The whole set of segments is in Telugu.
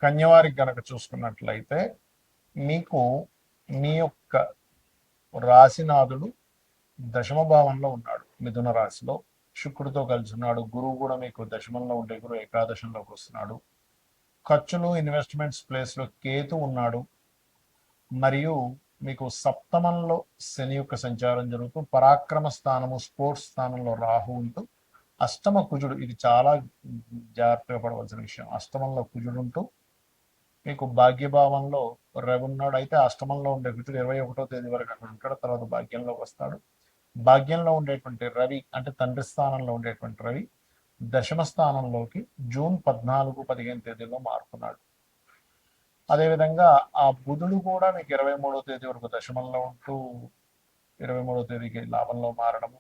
కన్యవారికి గనక చూసుకున్నట్లయితే మీకు మీ యొక్క రాశినాథుడు దశమ భావంలో ఉన్నాడు, మిథున రాశిలో శుక్రుడితో కలిసి ఉన్నాడు. గురువు కూడా మీకు దశమంలో ఉండే గురువు ఏకాదశంలోకి వస్తున్నాడు. ఖర్చులు ఇన్వెస్ట్మెంట్స్ ప్లేస్లో కేతు ఉన్నాడు. మరియు మీకు సప్తమంలో శని యొక్క సంచారం జరుగుతూ పరాక్రమ స్థానము స్పోర్ట్స్ స్థానంలో రాహు ఉంటూ అష్టమ కుజుడు, ఇది చాలా జాగ్రత్తగా పడవలసిన విషయం. అష్టమంలో కుజుడు ఉంటూ మీకు భాగ్యభావంలో రవి ఉన్నాడు. అయితే అష్టమంలో ఉండే కుజుడు 21వ తేదీ వరకు అక్కడ ఉంటాడు, తర్వాత భాగ్యంలోకి వస్తాడు. భాగ్యంలో ఉండేటువంటి రవి అంటే తండ్రి స్థానంలో ఉండేటువంటి రవి దశమ స్థానంలోకి జూన్ 14-15 తేదీలో మారుతున్నాడు. అదేవిధంగా ఆ బుధుడు కూడా మీకు 23వ తేదీ వరకు దశమంలో ఉంటూ 23వ తేదీకి లాభంలో మారడము.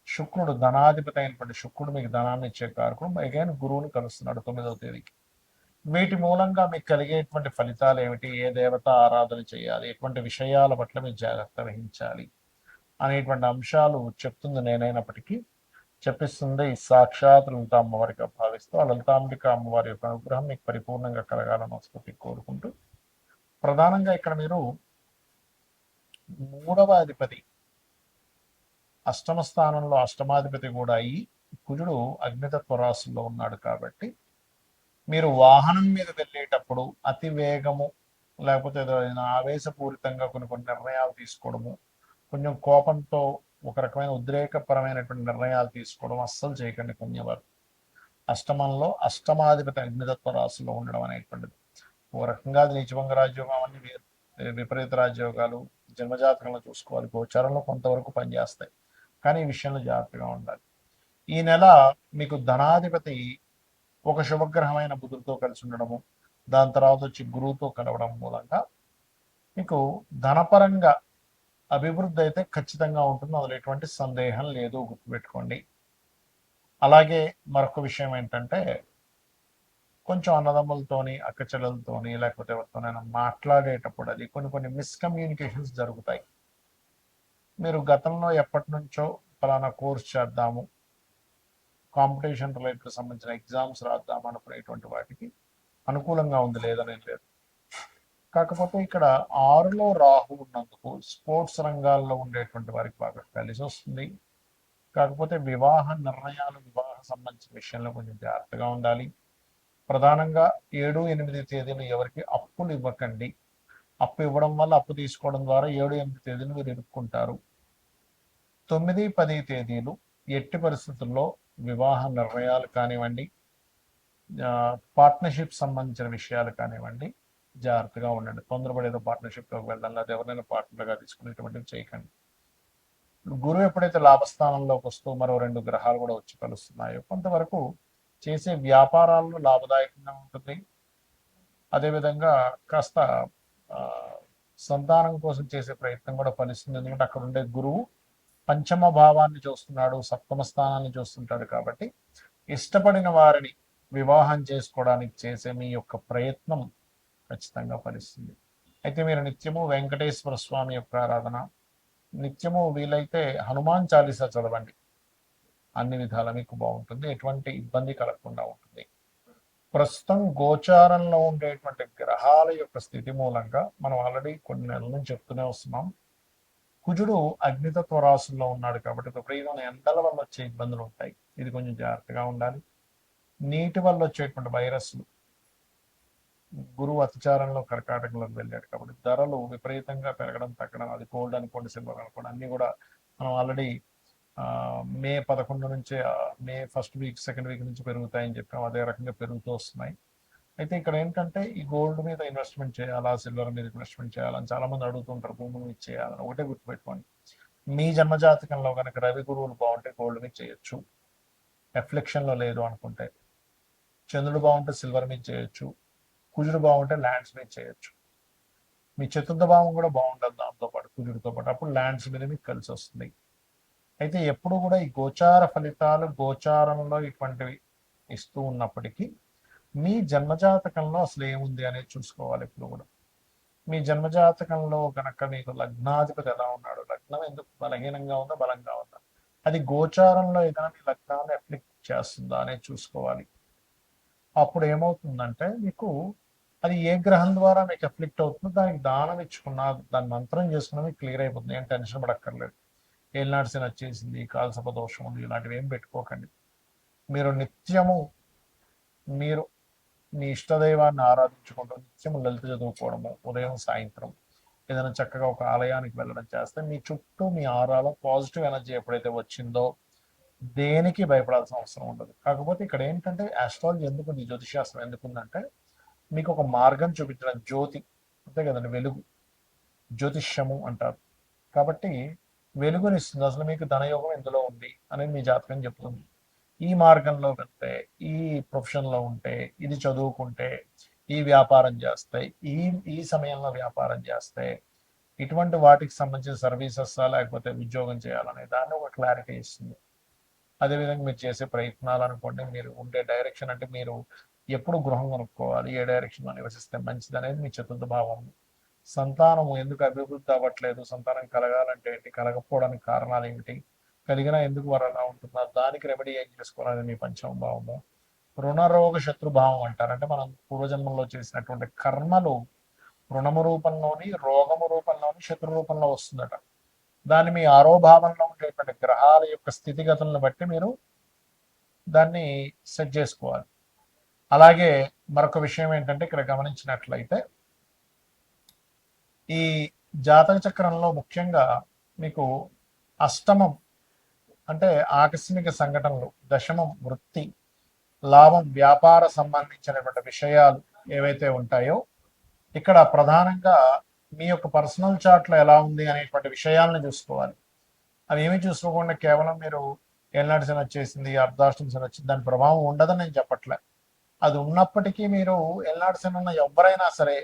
శుక్రుడు ధనాధిపతి అయినటువంటి శుక్రుడు మీకు ధనాన్ని ఇచ్చే కారకుడు అగైన్ గురువుని కలుస్తున్నాడు 9వ తేదీకి. వీటి మూలంగా మీకు కలిగేటువంటి ఫలితాలు ఏమిటి, ఏ దేవత ఆరాధన చేయాలి, ఎటువంటి విషయాల పట్ల మీరు జాగ్రత్త వహించాలి అనేటువంటి అంశాలు చెప్తుంది నేనైనప్పటికీ చెప్పిస్తుంది సాక్షాత్ లలిత అమ్మవారిగా భావిస్తూ ఆ లలితాంబిక అమ్మవారి యొక్క అనుగ్రహం మీకు పరిపూర్ణంగా కలగాలని వస్తుంది కోరుకుంటూ, ప్రధానంగా ఇక్కడ మీరు 3వ అధిపతి అష్టమ స్థానంలో అష్టమాధిపతి కూడా అయ్యి కుజుడు అగ్నితత్వ రాశుల్లో ఉన్నాడు కాబట్టి మీరు వాహనం మీద వెళ్ళేటప్పుడు అతి వేగము లేకపోతే ఏదైనా ఆవేశపూరితంగా కొన్ని నిర్ణయాలు తీసుకోవడము, కొంచెం కోపంతో ఒక రకమైన ఉద్రేకపరమైనటువంటి నిర్ణయాలు తీసుకోవడం అస్సలు చేయకండి కన్యవారు. అష్టమంలో అష్టమాధిపతి అగ్నితత్వ రాశిలో ఉండడం అనేటువంటిది ఓ రకంగా అది నీచభంగ రాజ్యోగం అన్ని విపరీత రాజ్యోగాలు జన్మజాతకంలో చూసుకోవాలి. గోచారంలో కొంతవరకు పనిచేస్తాయి, కానీ ఈ విషయంలో జాగ్రత్తగా ఉండాలి. ఈ నెల మీకు ధనాధిపతి ఒక శుభగ్రహమైన బుధుడితో కలిసి ఉండడము, దాని తర్వాత వచ్చి గురువుతో కలవడం మూలంగా మీకు ధనపరంగా అభివృద్ధి అయితే ఖచ్చితంగా ఉంటుంది, అందులో ఎటువంటి సందేహం లేదు, గుర్తుపెట్టుకోండి. అలాగే మరొక విషయం ఏంటంటే కొంచెం అన్నదమ్ములతోని అక్కచెల్లెలతోని లేకపోతే ఎవరితోనైనా మాట్లాడేటప్పుడు అది కొన్ని మిస్కమ్యూనికేషన్స్ జరుగుతాయి. మీరు గతంలో ఎప్పటి నుంచో ఫలానా కోర్స్ చేద్దాము, కాంపిటీషన్ రిలేటెడ్ సంబంధించిన ఎగ్జామ్స్ రాద్దాం అనుకునేటువంటి వాటికి అనుకూలంగా ఉంది, లేదని లేదు. కాకపోతే ఇక్కడ 6లో రాహు ఉన్నందుకు స్పోర్ట్స్ రంగాల్లో ఉండేటువంటి వారికి బాగా కలిసి వస్తుంది. కాకపోతే వివాహ నిర్ణయాలు వివాహ సంబంధించిన విషయంలో కొంచెం జాగ్రత్తగా ఉండాలి. ప్రధానంగా 7-8 తేదీలు ఎవరికి అప్పులు ఇవ్వకండి. అప్పు ఇవ్వడం వల్ల అప్పు తీసుకోవడం ద్వారా 7-8 తేదీలు మీరు ఇరుక్కుంటారు. 9-10 తేదీలు ఎట్టి పరిస్థితుల్లో వివాహ నిర్ణయాలు కానివ్వండి, పార్ట్నర్షిప్ సంబంధించిన విషయాలు కానివ్వండి, జాగ్రత్తగా ఉండండి. తొందరపడి ఏదో పార్ట్నర్షిప్లోకి వెళ్ళడం లేదా ఎవరైనా పార్ట్నర్గా తీసుకునేటువంటివి చేయకండి. గురువు ఎప్పుడైతే లాభస్థానంలోకి వస్తూ మరో 2 గ్రహాలు కూడా వచ్చి కలుస్తున్నాయో కొంతవరకు చేసే వ్యాపారాల్లో లాభదాయకంగా ఉంటుంది. అదేవిధంగా కాస్త సంతానం కోసం చేసే ప్రయత్నం కూడా ఫలిస్తుంది, ఎందుకంటే అక్కడ ఉండే గురువు పంచమ భావాన్ని చూస్తున్నాడు, సప్తమ స్థానాన్ని చూస్తుంటాడు. కాబట్టి ఇష్టపడిన వారిని వివాహం చేసుకోవడానికి చేసే మీ యొక్క ప్రయత్నం ఖచ్చితంగా ఫలిస్తుంది. అయితే మీరు నిత్యము వెంకటేశ్వర స్వామి యొక్క ఆరాధన, నిత్యము వీలైతే హనుమాన్ చాలీసా చదవండి, అన్ని విధాలా మీకు బాగుంటుంది, ఎటువంటి ఇబ్బంది కలగకుండా ఉంటుంది. ప్రస్తుతం గోచారంలో ఉండేటువంటి గ్రహాల యొక్క స్థితి మూలంగా మనం ఆల్రెడీ కొన్ని నెలల నుంచి చెప్తూనే వస్తున్నాం. కుజుడు అగ్నితత్వ రాశుల్లో ఉన్నాడు కాబట్టి విపరీతమైన ఎండల వల్ల వచ్చే ఇబ్బందులు ఉంటాయి, ఇది కొంచెం జాగ్రత్తగా ఉండాలి. నీటి వల్ల వచ్చేటువంటి వైరస్లు, గురువు అతిచారంలో కర్కాటకంలోకి వెళ్ళాడు కాబట్టి ధరలు విపరీతంగా పెరగడం తగ్గడం, అది గోల్డ్ అనుకోండి సిల్వర్ అనుకోండి అన్నీ కూడా మనం ఆల్రెడీ మే 11 నుంచే May first week second week నుంచి పెరుగుతాయని చెప్పాం, అదే రకంగా పెరుగుతూ వస్తున్నాయి. అయితే ఇక్కడ ఏంటంటే ఈ గోల్డ్ మీద ఇన్వెస్ట్మెంట్ చేయాలా, సిల్వర్ మీద ఇన్వెస్ట్మెంట్ చేయాలని చాలా మంది అడుగుతుంటారు, భూముల మీద చేయాలని. ఒకటే గుర్తుపెట్టుకోండి, మీ జన్మజాతకంలో కనుక రవి గురువులు బాగుంటే గోల్డ్ మీద చేయొచ్చు, ఎఫ్లెక్షన్లో లేదు అనుకుంటే. చంద్రుడు బాగుంటే సిల్వర్ మీద చేయొచ్చు, కుజుడు బాగుంటే ల్యాండ్స్ మీద చేయొచ్చు. మీ చతుర్థ భావం కూడా బాగుంటుంది దాంతోపాటు కుజుడితో పాటు, అప్పుడు ల్యాండ్స్ మీద మీకు కలిసి వస్తుంది. అయితే ఎప్పుడు కూడా ఈ గోచార ఫలితాలు గోచారంలో ఇటువంటివి ఇస్తూ ఉన్నప్పటికీ మీ జన్మజాతకంలో అసలు ఏముంది అనేది చూసుకోవాలి. ఇప్పుడు కూడా మీ జన్మజాతకంలో కనుక మీకు లగ్నాధిపతి ఎలా ఉన్నాడు, లగ్నం ఎందుకు బలహీనంగా ఉందా బలంగా ఉందా, అది గోచారంలో ఏదైనా మీ లగ్నాన్ని అప్లిక్ చేస్తుందా అనేది చూసుకోవాలి. అప్పుడు ఏమవుతుందంటే మీకు అది ఏ గ్రహం ద్వారా మీకు అఫ్లిక్ట్ అవుతుందో దానికి దానం ఇచ్చుకున్నా, దాని మంత్రం చేసుకున్నా మీకు క్లియర్ అయిపోతుంది. ఏం టెన్షన్ పడక్కర్లేదు. ఏలినాటి శని వచ్చేసింది, కాలసర్ప దోషం ఉంది, ఇలాంటివి ఏం పెట్టుకోకండి. మీరు నిత్యము మీరు మీ ఇష్టదైవాన్ని ఆరాధించుకుంటూ నిత్యము లలిత చదువుకోవడము, ఉదయం సాయంత్రం ఏదైనా చక్కగా ఒక ఆలయానికి వెళ్ళడం చేస్తే మీ చుట్టూ మీ ఆరాలో పాజిటివ్ ఎనర్జీ ఎప్పుడైతే వచ్చిందో దేనికి భయపడాల్సిన అవసరం ఉండదు. కాకపోతే ఇక్కడ ఏంటంటే ఆస్ట్రాలజీ ఎందుకు, జ్యోతిశాస్త్రం ఎందుకుందంటే మీకు ఒక మార్గం చూపించడం, జ్యోతి అంతే కదండి, వెలుగు, జ్యోతిష్యము అంటారు. కాబట్టి వెలుగునిస్తుంది. అసలు మీకు ధనయోగం ఎందులో ఉంది అనేది మీ జాతకం చెప్తుంది. ఈ మార్గంలో వెళ్తే, ఈ ప్రొఫెషన్లో ఉంటే, ఇది చదువుకుంటే, ఈ వ్యాపారం చేస్తే, ఈ ఈ సమయంలో వ్యాపారం చేస్తే, ఇటువంటి వాటికి సంబంధించిన సర్వీసెస్ లేకపోతే ఉద్యోగం చేయాలనే దాన్ని ఒక క్లారిటీ ఇస్తుంది. అదేవిధంగా మీరు చేసే ప్రయత్నాలు అనుకోండి, మీరు ఉండే డైరెక్షన్, అంటే మీరు ఎప్పుడు గృహం కొనుక్కోవాలి, ఏ డైరెక్షన్లో నివసిస్తే మంచిది అనేది మీ చతుర్థ భావం. సంతానము ఎందుకు అభివృద్ధి అవ్వట్లేదు, సంతానం కలగాలంటే ఏంటి, కలగకపోవడానికి కారణాలు ఏమిటి, కలిగినా ఎందుకు వారు అలా ఉంటున్నారు, దానికి రెమెడీ ఏం చేసుకోవాలని మీ పంచమ భావము. రుణరోగ శత్రుభావం అంటారు. అంటే మనం పూర్వజన్మంలో చేసినటువంటి కర్మలు రుణము రూపంలోని, రోగము రూపంలోని, శత్రు రూపంలో వస్తుందట. దాన్ని మీ ఆరోభావంలో ఉండేటువంటి గ్రహాల యొక్క స్థితిగతులను బట్టి మీరు దాన్ని సెట్ చేసుకోవాలి. అలాగే మరొక విషయం ఏంటంటే ఇక్కడ గమనించినట్లయితే ఈ జాతక చక్రంలో ముఖ్యంగా మీకు అష్టమం అంటే ఆకస్మిక సంఘటనలు, దశమం వృత్తి, లాభం, వ్యాపార సంబంధించినటువంటి విషయాలు ఏవైతే ఉంటాయో ఇక్కడ ప్రధానంగా మీ యొక్క పర్సనల్ చార్ట్లో ఎలా ఉంది అనేటువంటి విషయాలను చూసుకోవాలి. అవి ఏమి చూసుకోకుండా కేవలం మీరు ఏలినాటి శని వచ్చేసింది, అర్ధాష్టమి శని వచ్చింది, దాని ప్రభావం ఉండదని నేను చెప్పట్లే. అది ఉన్నప్పటికీ మీరు ఏలినాటి శని ఉన్న ఎవరైనా సరే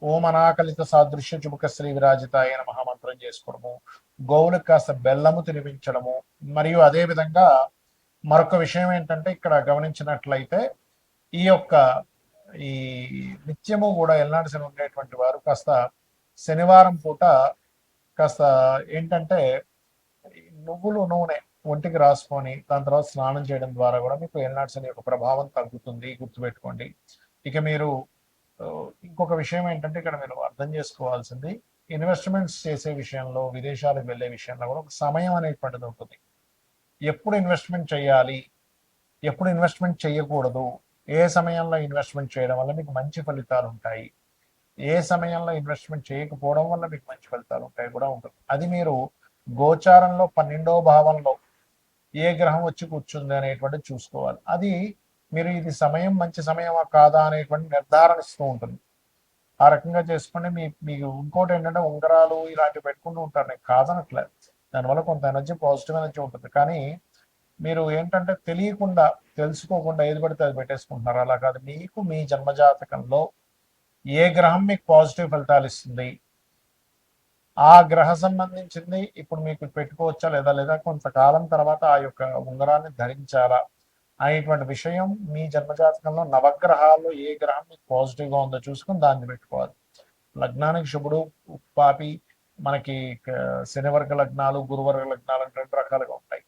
ఓం అనాకలిత సాదృశ్య చుబుక శ్రీ విరాజిత అయిన మహామంత్రం చేసుకోవడము, గోవులకు కాస్త బెల్లము తినిపించడము, మరియు అదే విధంగా మరొక విషయం ఏంటంటే ఇక్కడ గమనించినట్లయితే ఈ యొక్క ఈ నిత్యము కూడా ఎల్నాడు శని ఉండేటువంటి వారు కాస్త శనివారం పూట కాస్త ఏంటంటే నువ్వులు నూనె ఒంటికి రాసుకొని దాని తర్వాత స్నానం చేయడం ద్వారా కూడా మీకు ఎల్నాడు శని యొక్క ప్రభావం తగ్గుతుంది, గుర్తుపెట్టుకోండి. ఇక మీరు ఇంకొక విషయం ఏంటంటే ఇక్కడ మీరు అర్థం చేసుకోవాల్సింది, ఇన్వెస్ట్మెంట్స్ చేసే విషయంలో, విదేశాలకు వెళ్ళే విషయంలో కూడా ఒక సమయం అనేటువంటిది ఉంటుంది. ఎప్పుడు ఇన్వెస్ట్మెంట్ చేయాలి, ఎప్పుడు ఇన్వెస్ట్మెంట్ చేయకూడదు, ఏ సమయంలో ఇన్వెస్ట్మెంట్ చేయడం వల్ల మీకు మంచి ఫలితాలు ఉంటాయి, ఏ సమయంలో ఇన్వెస్ట్మెంట్ చేయకపోవడం వల్ల మీకు మంచి ఫలితాలు ఉంటాయి కూడా ఉంటుంది. అది మీరు గోచారంలో 12వ భావంలో ఏ గ్రహం వచ్చి కూర్చుంది అనేటువంటి చూసుకోవాలి. అది మీరు ఇది సమయం మంచి సమయమా కాదా అనేటువంటి నిర్ధారణ ఇస్తూ ఉంటుంది. ఆ రకంగా చేసుకుని మీకు ఇంకోటి ఏంటంటే ఉంగరాలు ఇలాంటివి పెట్టుకుంటూ ఉంటారు, నేను కాదనట్లేదు, దానివల్ల కొంత ఎనర్జీ, పాజిటివ్ ఎనర్జీ ఉంటుంది. కానీ మీరు ఏంటంటే తెలియకుండా, తెలుసుకోకుండా ఏది పడితే అది పెట్టేసుకుంటున్నారు. అలా కాదు, మీకు మీ జన్మజాతకంలో ఏ గ్రహం మీకు పాజిటివ్ ఫలితాలు ఇస్తుంది, ఆ గ్రహ సంబంధించింది ఇప్పుడు మీకు పెట్టుకోవచ్చా లేదా కొంతకాలం తర్వాత ఆ యొక్క ఉంగరాన్ని ధరించాలా అనేటువంటి విషయం మీ జన్మజాతకంలో నవగ్రహాల్లో ఏ గ్రహం మీకు పాజిటివ్గా ఉందో చూసుకొని దాన్ని పెట్టుకోవాలి. లగ్నానికి శుభుడు, పాపి, మనకి శనివర్గ లగ్నాలు, గురువర్గ లగ్నాలు అని 2 రకాలుగా ఉంటాయి.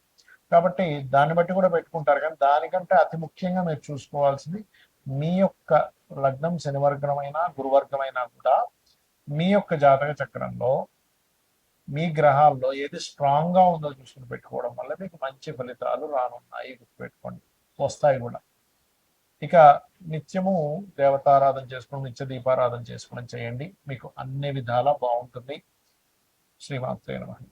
కాబట్టి దాన్ని బట్టి కూడా పెట్టుకుంటారు. కానీ దానికంటే అతి ముఖ్యంగా మీరు చూసుకోవాల్సింది మీ యొక్క లగ్నం శనివర్గమైనా గురువర్గమైనా కూడా మీ యొక్క జాతక చక్రంలో మీ గ్రహాల్లో ఏది స్ట్రాంగ్ గా ఉందో చూసుకుని పెట్టుకోవడం వల్ల మీకు మంచి ఫలితాలు రానున్నాయి, గుర్తుపెట్టుకోండి, వస్తాయి కూడా. ఇక నిత్యము దేవతారాధన చేసుకోవడం, నిత్య దీపారాధన చేసుకోవడం చేయండి, మీకు అన్ని విధాలా బాగుంటుంది. శ్రీమాత్రే నమః.